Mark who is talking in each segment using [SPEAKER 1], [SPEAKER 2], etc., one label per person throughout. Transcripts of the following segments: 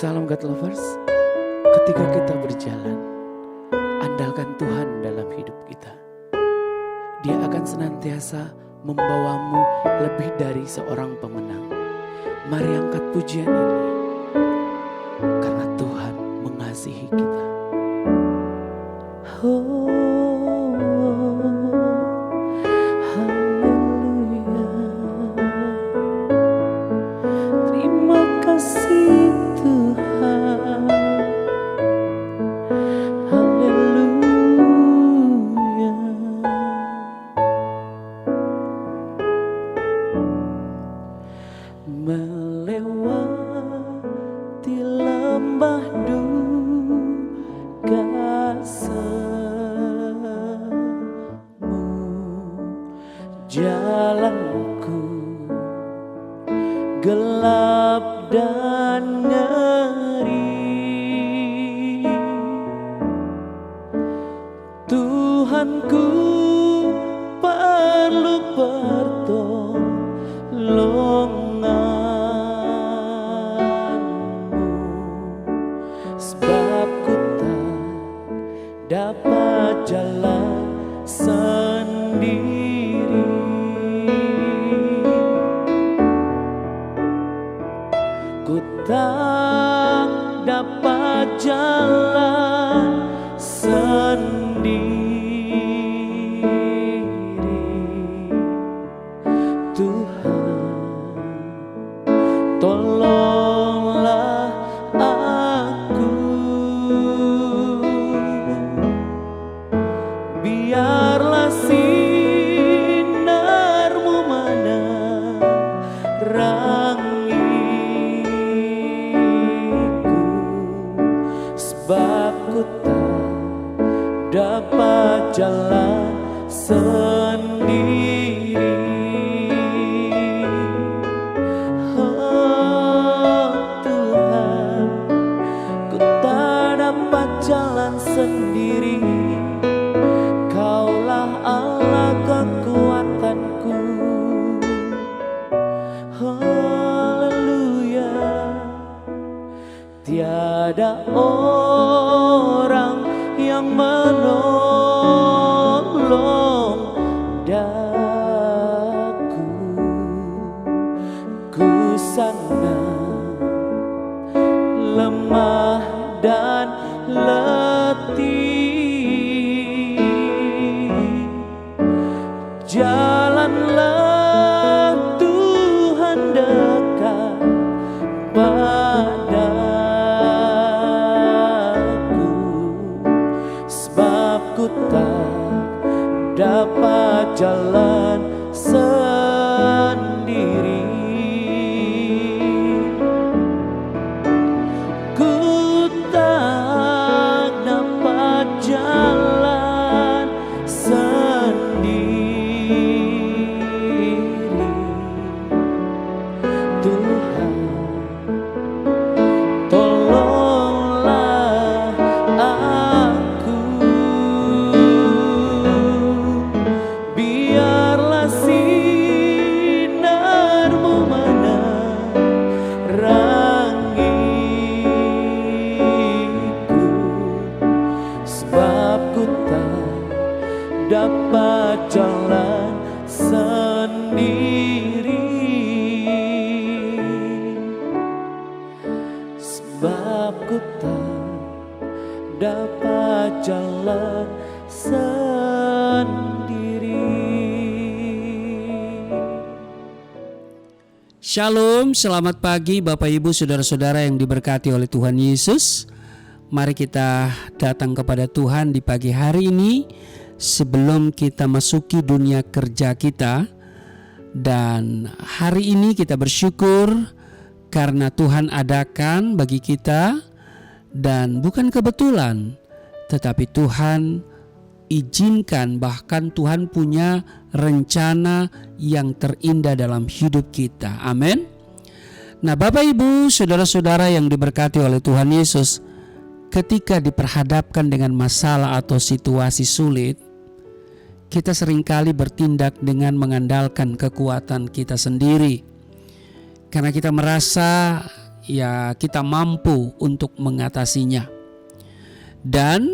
[SPEAKER 1] Salam God Lovers, ketika kita berjalan, andalkan Tuhan dalam hidup kita. Dia akan senantiasa membawamu lebih dari seorang pemenang. Mari angkat pujian ini, karena Tuhan mengasihi kita. Oh, haleluya. Terima kasih Tuhan. Haleluya. Melewati lembah duka semu, jalanku gelap dan ngeri. Tuhanku perlu pertolonganmu, sebab ku tak dapat jalan sendiri. Ku tak dapat jalan sendiri. Tuhan, tolonglah aku. Biarlah sinarmu menerangiku, sebab ku tak dapat jalan sendiri. Oh Tuhan, ku tak dapat jalan sendiri. Kaulah Allah kekuatanku. Haleluya. Tiada orang yang menolong daku. Ku sangat lemah dan letih. Jalanlah Tuhan dekat padaku, sebab ku tak dapat jalan sendiri. Ku tak dapat jalan sendiri. Tuhan, tolonglah aku. Biarlah sinarmu menerangiku, sebab ku tak dapat jalan sendiri. Sebab ku tak dapat jalan sendiri.
[SPEAKER 2] Shalom, selamat pagi Bapak Ibu Saudara-saudara yang diberkati oleh Tuhan Yesus. Mari kita datang kepada Tuhan di pagi hari ini sebelum kita masuki dunia kerja kita. Dan hari ini kita bersyukur karena Tuhan adakan bagi kita, dan bukan kebetulan, tetapi Tuhan izinkan, bahkan Tuhan punya rencana yang terindah dalam hidup kita. Amin. Nah, Bapak Ibu, saudara-saudara yang diberkati oleh Tuhan Yesus, ketika diperhadapkan dengan masalah atau situasi sulit, kita seringkali bertindak dengan mengandalkan kekuatan kita sendiri. Karena kita merasa ya kita mampu untuk mengatasinya. Dan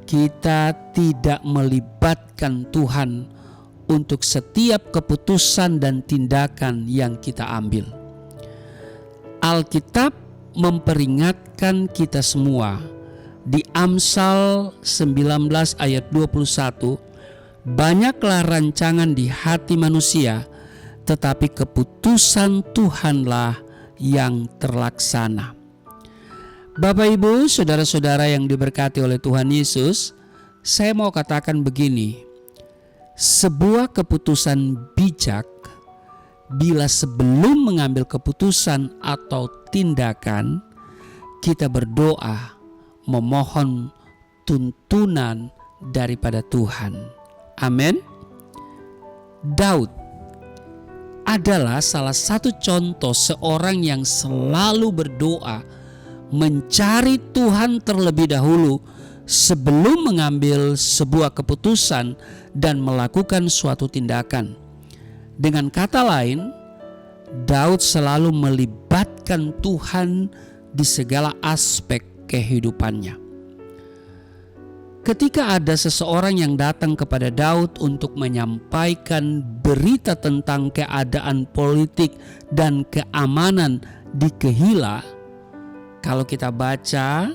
[SPEAKER 2] kita tidak melibatkan Tuhan untuk setiap keputusan dan tindakan yang kita ambil. Alkitab memperingatkan kita semua di Amsal 19 ayat 21, banyaklah rancangan di hati manusia, tetapi keputusan Tuhanlah yang terlaksana. Bapak, Ibu, saudara-saudara yang diberkati oleh Tuhan Yesus, saya mau katakan begini, sebuah keputusan bijak bila sebelum mengambil keputusan atau tindakan, kita berdoa memohon tuntunan daripada Tuhan. Amin. Daud adalah salah satu contoh seorang yang selalu berdoa mencari Tuhan terlebih dahulu sebelum mengambil sebuah keputusan dan melakukan suatu tindakan. Dengan kata lain, Daud selalu melibatkan Tuhan di segala aspek kehidupannya. Ketika ada seseorang yang datang kepada Daud untuk menyampaikan berita tentang keadaan politik dan keamanan di Kehila, kalau kita baca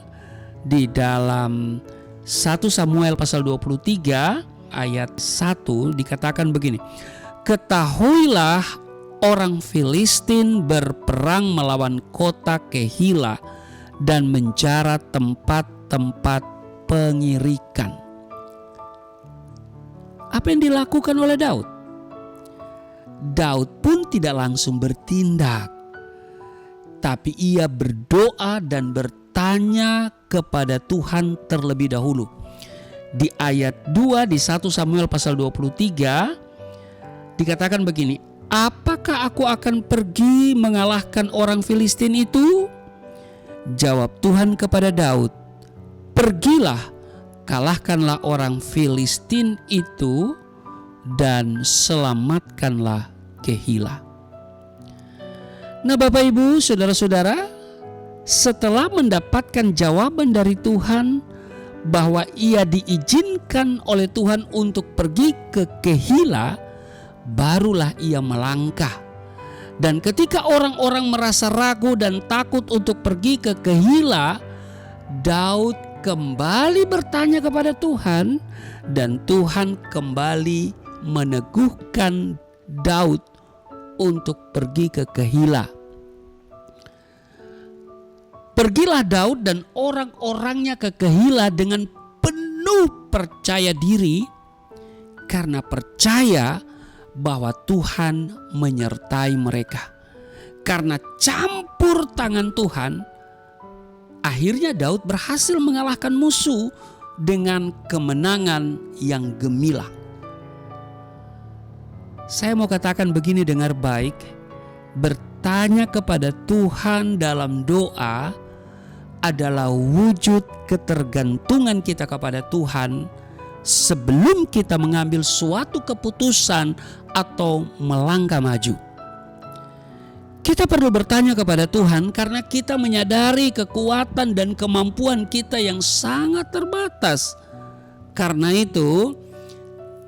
[SPEAKER 2] di dalam 1 Samuel pasal 23 ayat 1 dikatakan begini, ketahuilah orang Filistin berperang melawan kota Kehila dan menjara tempat-tempat pengirikan. Apa yang dilakukan oleh Daud? Daud pun tidak langsung bertindak, tapi ia berdoa dan bertanya kepada Tuhan terlebih dahulu. Di ayat 2 di 1 Samuel pasal 23 dikatakan begini, apakah aku akan pergi mengalahkan orang Filistin itu? Jawab Tuhan kepada Daud, pergilah, kalahkanlah orang Filistin itu dan selamatkanlah Kehila. Nah, Bapak, Ibu, saudara-saudara, setelah mendapatkan jawaban dari Tuhan bahwa ia diizinkan oleh Tuhan untuk pergi ke Kehila, barulah ia melangkah. Dan ketika orang-orang merasa ragu dan takut untuk pergi ke Kehila, Daud kembali bertanya kepada Tuhan dan Tuhan kembali meneguhkan Daud untuk pergi ke Kehila. Pergilah Daud dan orang-orangnya ke Kehila dengan penuh percaya diri karena percaya bahwa Tuhan menyertai mereka. Karena campur tangan Tuhan, akhirnya Daud berhasil mengalahkan musuh dengan kemenangan yang gemilang. Saya mau katakan begini, dengar baik, bertanya kepada Tuhan dalam doa adalah wujud ketergantungan kita kepada Tuhan sebelum kita mengambil suatu keputusan atau melangkah maju. Kita perlu bertanya kepada Tuhan karena kita menyadari kekuatan dan kemampuan kita yang sangat terbatas. Karena itu,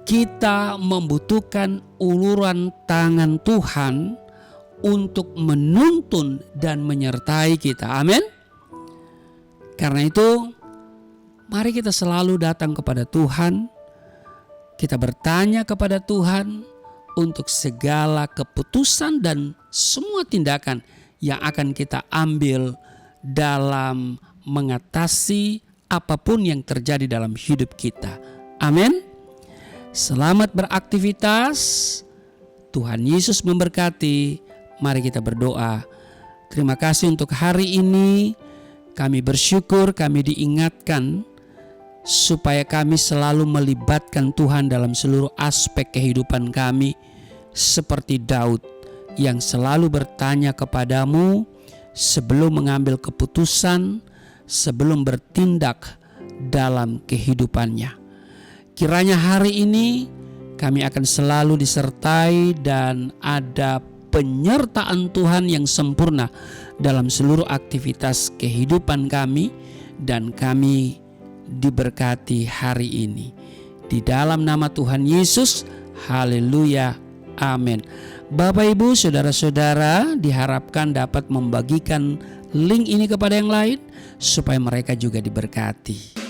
[SPEAKER 2] kita membutuhkan uluran tangan Tuhan untuk menuntun dan menyertai kita. Amin. Karena itu, mari kita selalu datang kepada Tuhan. Kita bertanya kepada Tuhan untuk segala keputusan dan semua tindakan yang akan kita ambil dalam mengatasi apapun yang terjadi dalam hidup kita. Amin. Selamat beraktivitas. Tuhan Yesus memberkati. Mari kita berdoa. Terima kasih untuk hari ini. Kami bersyukur kami diingatkan supaya kami selalu melibatkan Tuhan dalam seluruh aspek kehidupan kami, seperti Daud yang selalu bertanya kepadamu sebelum mengambil keputusan, sebelum bertindak dalam kehidupannya. Kiranya hari ini kami akan selalu disertai dan ada penyertaan Tuhan yang sempurna dalam seluruh aktivitas kehidupan kami, dan kami diberkati hari ini. Di dalam nama Tuhan Yesus, haleluya, amin. Bapak Ibu, saudara-saudara diharapkan dapat membagikan link ini kepada yang lain supaya mereka juga diberkati.